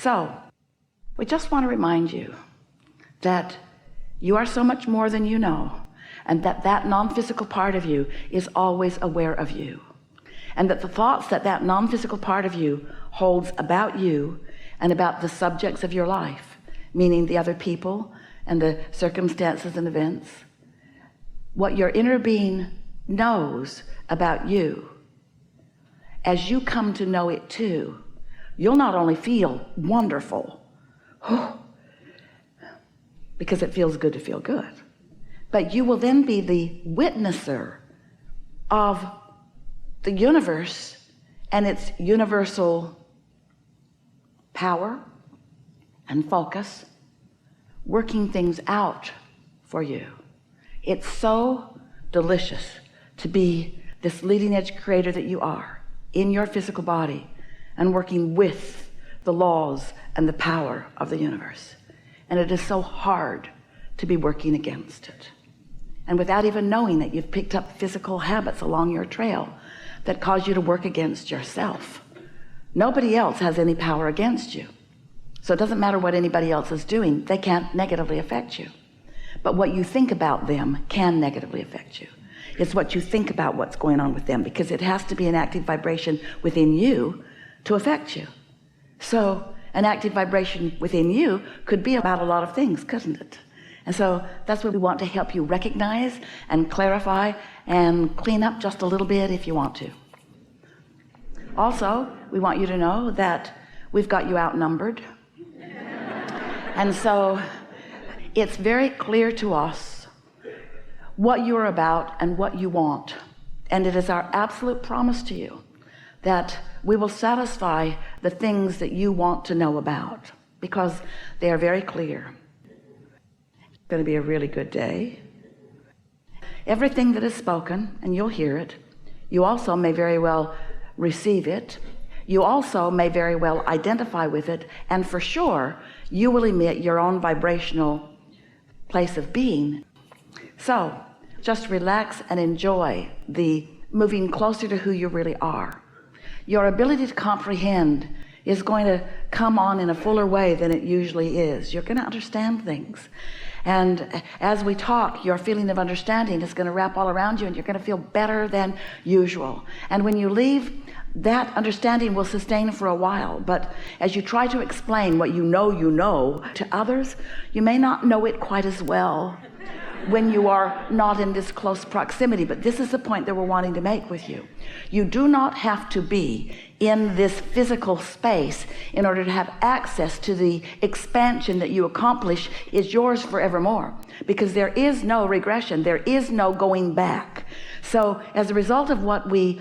So we just want to remind you that you are so much more than you know, and that that non-physical part of you is always aware of you, and that the thoughts that that non-physical part of you holds about you and about the subjects of your life, meaning the other people and the circumstances and events, what your inner being knows about you, as you come to know it too, you'll not only feel wonderful, because it feels good to feel good, but you will then be the witnesser of the universe and its universal power and focus working things out for you. It's so delicious to be this leading edge creator that you are in your physical body and working with the laws and the power of the universe. And it is so hard to be working against it. And without even knowing that you've picked up physical habits along your trail that cause you to work against yourself. Nobody else has any power against you. So it doesn't matter what anybody else is doing, they can't negatively affect you. But what you think about them can negatively affect you. It's what you think about what's going on with them, because it has to be an active vibration within you to affect you. So an active vibration within you could be about a lot of things, couldn't it? And so that's what we want to help you recognize and clarify and clean up just a little bit if you want to. Also, we want you to know that we've got you outnumbered. And so it's very clear to us what you're about and what you want. And it is our absolute promise to you that we will satisfy the things that you want to know about, because they are very clear. It's going to be a really good day. Everything that is spoken, and you'll hear it, you also may very well receive it. You also may very well identify with it, and for sure you will emit your own vibrational place of being. So just relax and enjoy the moving closer to who you really are. Your ability to comprehend is going to come on in a fuller way than it usually is. You're going to understand things, and as we talk, your feeling of understanding is going to wrap all around you, and you're going to feel better than usual. And when you leave, that understanding will sustain for a while, but as you try to explain what you know to others, you may not know it quite as well when you are not in this close proximity. But this is the point that we're wanting to make with you. You do not have to be in this physical space in order to have access to the expansion that you accomplish is yours forevermore, because there is no regression, there is no going back. So as a result of what we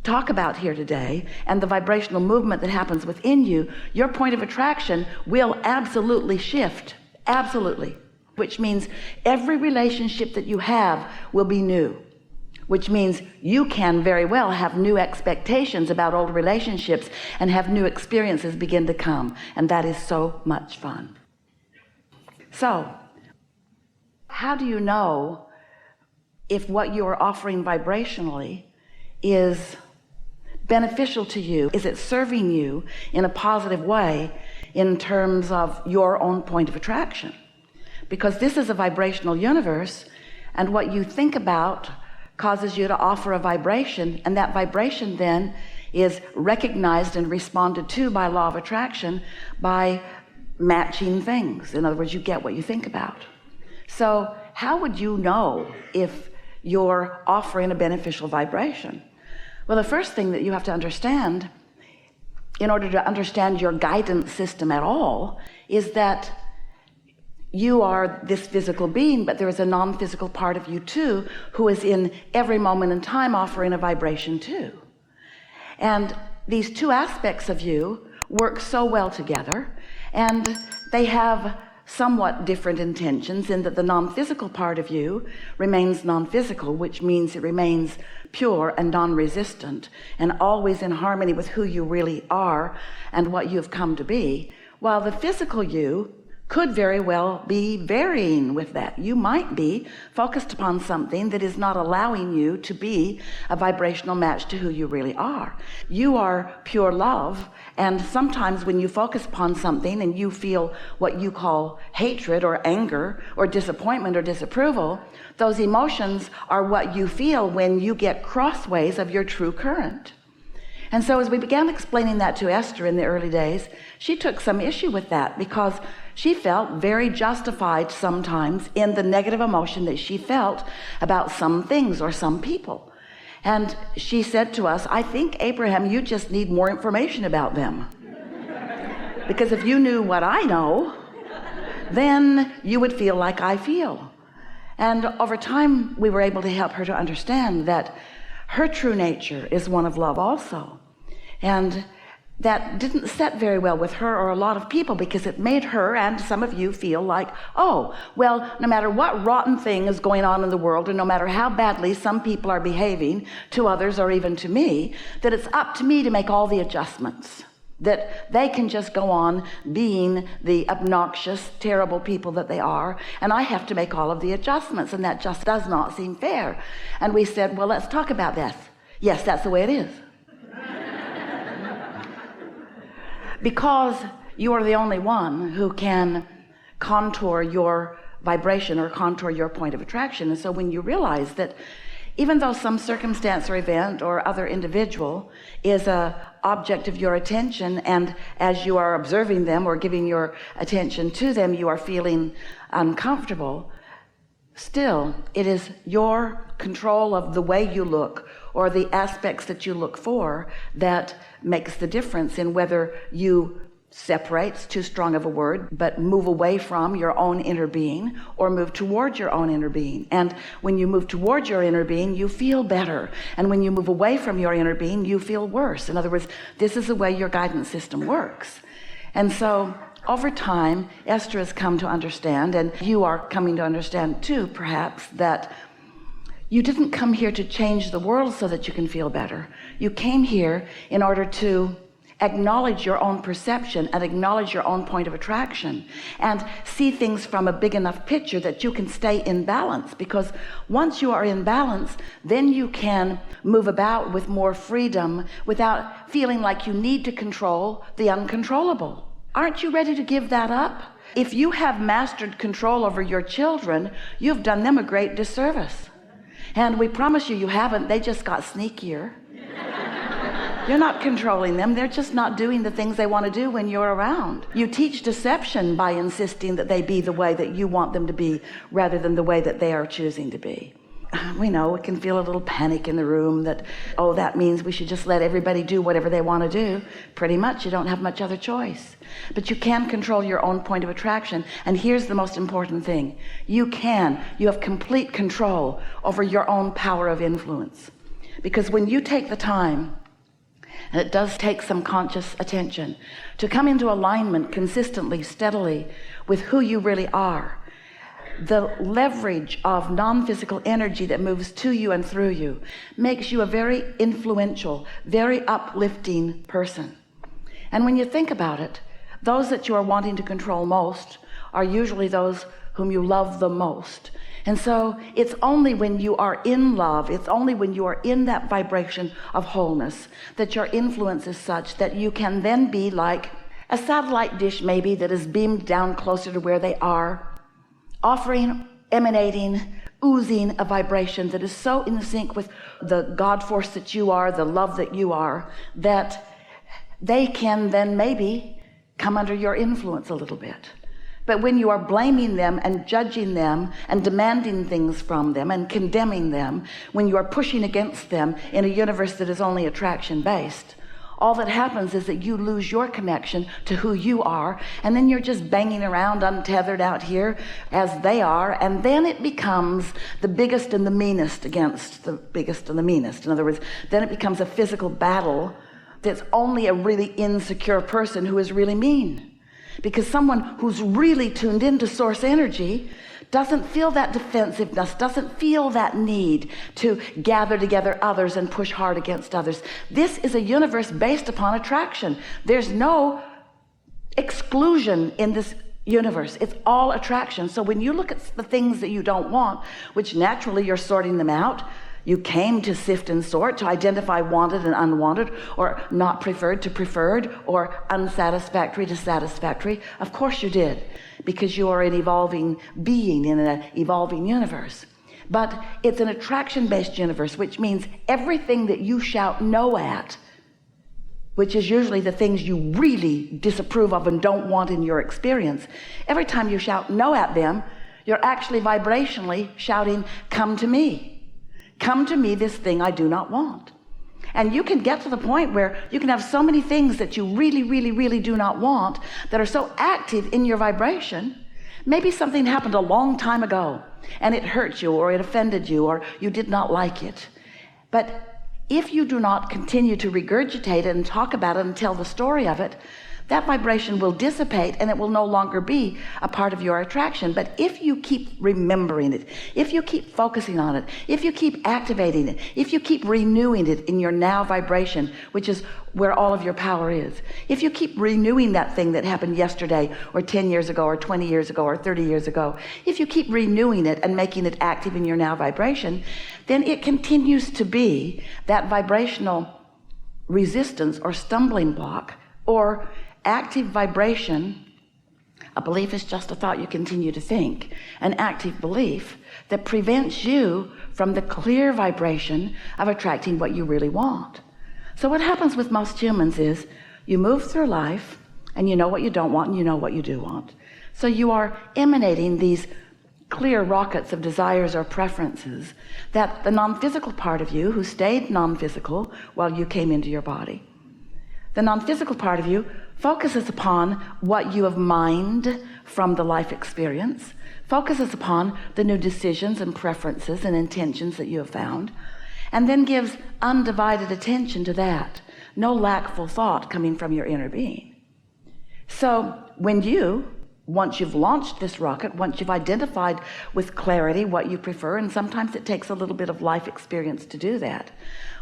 talk about here today and the vibrational movement that happens within you, your point of attraction will absolutely shift, absolutely. Which means every relationship that you have will be new, which means you can very well have new expectations about old relationships and have new experiences begin to come. And that is so much fun. So how do you know if what you are offering vibrationally is beneficial to you? Is it serving you in a positive way in terms of your own point of attraction? Because this is a vibrational universe, and what you think about causes you to offer a vibration, and that vibration then is recognized and responded to by law of attraction by matching things. In other words, you get what you think about. So how would you know if you're offering a beneficial vibration? Well, the first thing that you have to understand in order to understand your guidance system at all is that you are this physical being, but there is a non-physical part of you too, who is in every moment in time offering a vibration too. And these two aspects of you work so well together, and they have somewhat different intentions in that the non-physical part of you remains non-physical, which means it remains pure and non-resistant and always in harmony with who you really are and what you've come to be, while the physical you could very well be varying with that. You might be focused upon something that is not allowing you to be a vibrational match to who you really are. You are pure love, and sometimes when you focus upon something and you feel what you call hatred or anger or disappointment or disapproval, those emotions are what you feel when you get crossways of your true current. And so as we began explaining that to Esther in the early days, she took some issue with that because she felt very justified sometimes in the negative emotion that she felt about some things or some people. And she said to us, I think, Abraham, you just need more information about them. Because if you knew what I know, then you would feel like I feel. And over time, we were able to help her to understand that her true nature is one of love also. And that didn't set very well with her or a lot of people, because it made her and some of you feel like, oh, well, no matter what rotten thing is going on in the world, and no matter how badly some people are behaving to others or even to me, that it's up to me to make all the adjustments, that they can just go on being the obnoxious, terrible people that they are, and I have to make all of the adjustments, and that just does not seem fair. And we said, well, let's talk about this. Yes, that's the way it is. Because you are the only one who can contour your vibration or contour your point of attraction. And so when you realize that even though some circumstance or event or other individual is an object of your attention, and as you are observing them or giving your attention to them, you are feeling uncomfortable, still it is your control of the way you look or the aspects that you look for that makes the difference in whether you separate's too strong of a word, but move away from your own inner being or move towards your own inner being. And when you move towards your inner being, you feel better. And when you move away from your inner being, you feel worse. In other words, this is the way your guidance system works. And so over time, Esther has come to understand, and you are coming to understand too, perhaps, that you didn't come here to change the world so that you can feel better. You came here in order to acknowledge your own perception and acknowledge your own point of attraction and see things from a big enough picture that you can stay in balance. Because once you are in balance, then you can move about with more freedom without feeling like you need to control the uncontrollable. Aren't you ready to give that up? If you have mastered control over your children, you've done them a great disservice. And we promise you, you haven't. They just got sneakier. You're not controlling them. They're just not doing the things they want to do when you're around. You teach deception by insisting that they be the way that you want them to be rather than the way that they are choosing to be. We know it can feel a little panic in the room that, oh, that means we should just let everybody do whatever they want to do. Pretty much, you don't have much other choice. But you can control your own point of attraction. And here's the most important thing. You have complete control over your own power of influence. Because when you take the time, and it does take some conscious attention, to come into alignment consistently, steadily with who you really are, the leverage of non-physical energy that moves to you and through you makes you a very influential, very uplifting person. And when you think about it, those that you are wanting to control most are usually those whom you love the most. And so it's only when you are in love, it's only when you are in that vibration of wholeness that your influence is such that you can then be like a satellite dish maybe that is beamed down closer to where they are, offering, emanating, oozing a vibration that is so in sync with the God force that you are, the love that you are, that they can then maybe come under your influence a little bit. But when you are blaming them and judging them and demanding things from them and condemning them, when you are pushing against them in a universe that is only attraction based, all that happens is that you lose your connection to who you are, and then you're just banging around untethered out here as they are, and then it becomes the biggest and the meanest against the biggest and the meanest. In other words, then it becomes a physical battle that's only a really insecure person who is really mean. Because someone who's really tuned into source energy doesn't feel that defensiveness, doesn't feel that need to gather together others and push hard against others. This is a universe based upon attraction. There's no exclusion in this universe. It's all attraction. So when you look at the things that you don't want, which naturally you're sorting them out, you came to sift and sort, to identify wanted and unwanted, or not preferred to preferred, or unsatisfactory to satisfactory. Of course you did, because you are an evolving being in an evolving universe. But it's an attraction-based universe, which means everything that you shout no at, which is usually the things you really disapprove of and don't want in your experience, every time you shout no at them, you're actually vibrationally shouting, come to me. Come to me, this thing I do not want. And you can get to the point where you can have so many things that you really, really, really do not want that are so active in your vibration. Maybe something happened a long time ago and it hurt you, or it offended you, or you did not like it. But if you do not continue to regurgitate it and talk about it and tell the story of it, that vibration will dissipate and it will no longer be a part of your attraction. But if you keep remembering it, if you keep focusing on it, if you keep activating it, if you keep renewing it in your now vibration, which is where all of your power is, if you keep renewing that thing that happened yesterday or 10 years ago or 20 years ago or 30 years ago, if you keep renewing it and making it active in your now vibration, then it continues to be that vibrational resistance or stumbling block or active vibration. A belief is just a thought you continue to think. An active belief that prevents you from the clear vibration of attracting what you really want. So what happens with most humans is you move through life and you know what you don't want and you know what you do want. So you are emanating these clear rockets of desires or preferences that the non-physical part of you, who stayed non-physical while you came into your body, the non-physical part of you focuses upon what you have mined from the life experience, focuses upon the new decisions and preferences and intentions that you have found, and then gives undivided attention to that. No lackful thought coming from your inner being. So when you, once you've launched this rocket, once you've identified with clarity what you prefer, and sometimes it takes a little bit of life experience to do that,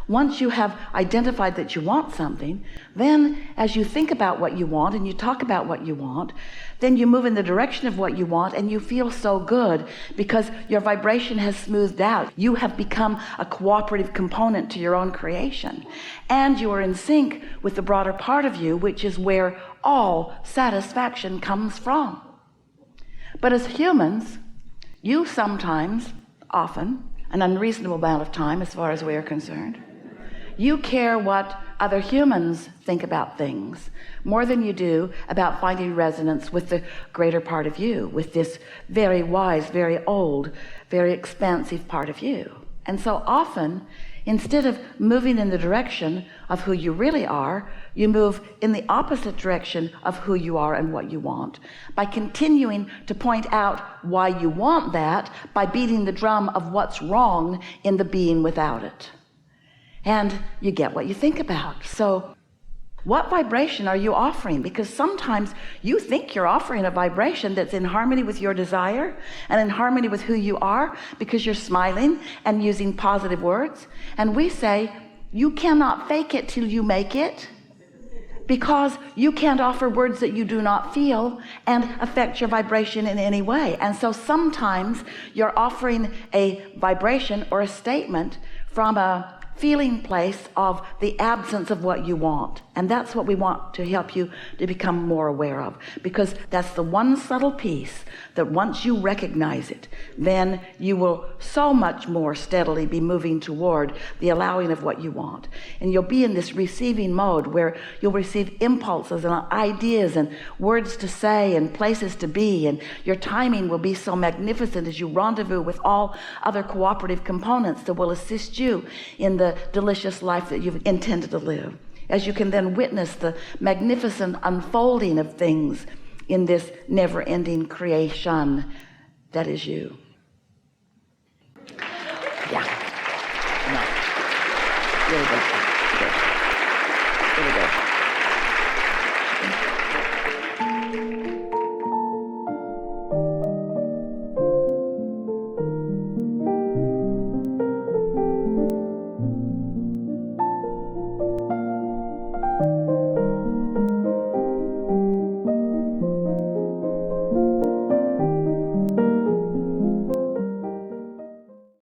once you have identified that you want something, then as you think about what you want and you talk about what you want, then you move in the direction of what you want and you feel so good because your vibration has smoothed out. You have become a cooperative component to your own creation, and you are in sync with the broader part of you, which is where all satisfaction comes from. But as humans, you sometimes, often, an unreasonable amount of time as far as we are concerned, you care what other humans think about things more than you do about finding resonance with the greater part of you, with this very wise, very old, very expansive part of you. And so often, instead of moving in the direction of who you really are, you move in the opposite direction of who you are and what you want, by continuing to point out why you want that, by beating the drum of what's wrong in the being without it. And you get what you think about. So what vibration are you offering? Because sometimes you think you're offering a vibration that's in harmony with your desire and in harmony with who you are because you're smiling and using positive words. And we say, you cannot fake it till you make it, because you can't offer words that you do not feel and affect your vibration in any way. And so sometimes you're offering a vibration or a statement from a feeling place of the absence of what you want. And that's what we want to help you to become more aware of, because that's the one subtle piece that once you recognize it, then you will so much more steadily be moving toward the allowing of what you want. And you'll be in this receiving mode where you'll receive impulses and ideas and words to say and places to be, and your timing will be so magnificent as you rendezvous with all other cooperative components that will assist you in the delicious life that you've intended to live, as you can then witness the magnificent unfolding of things in this never-ending creation that is you. Yeah. No. Really good. Good. Really good.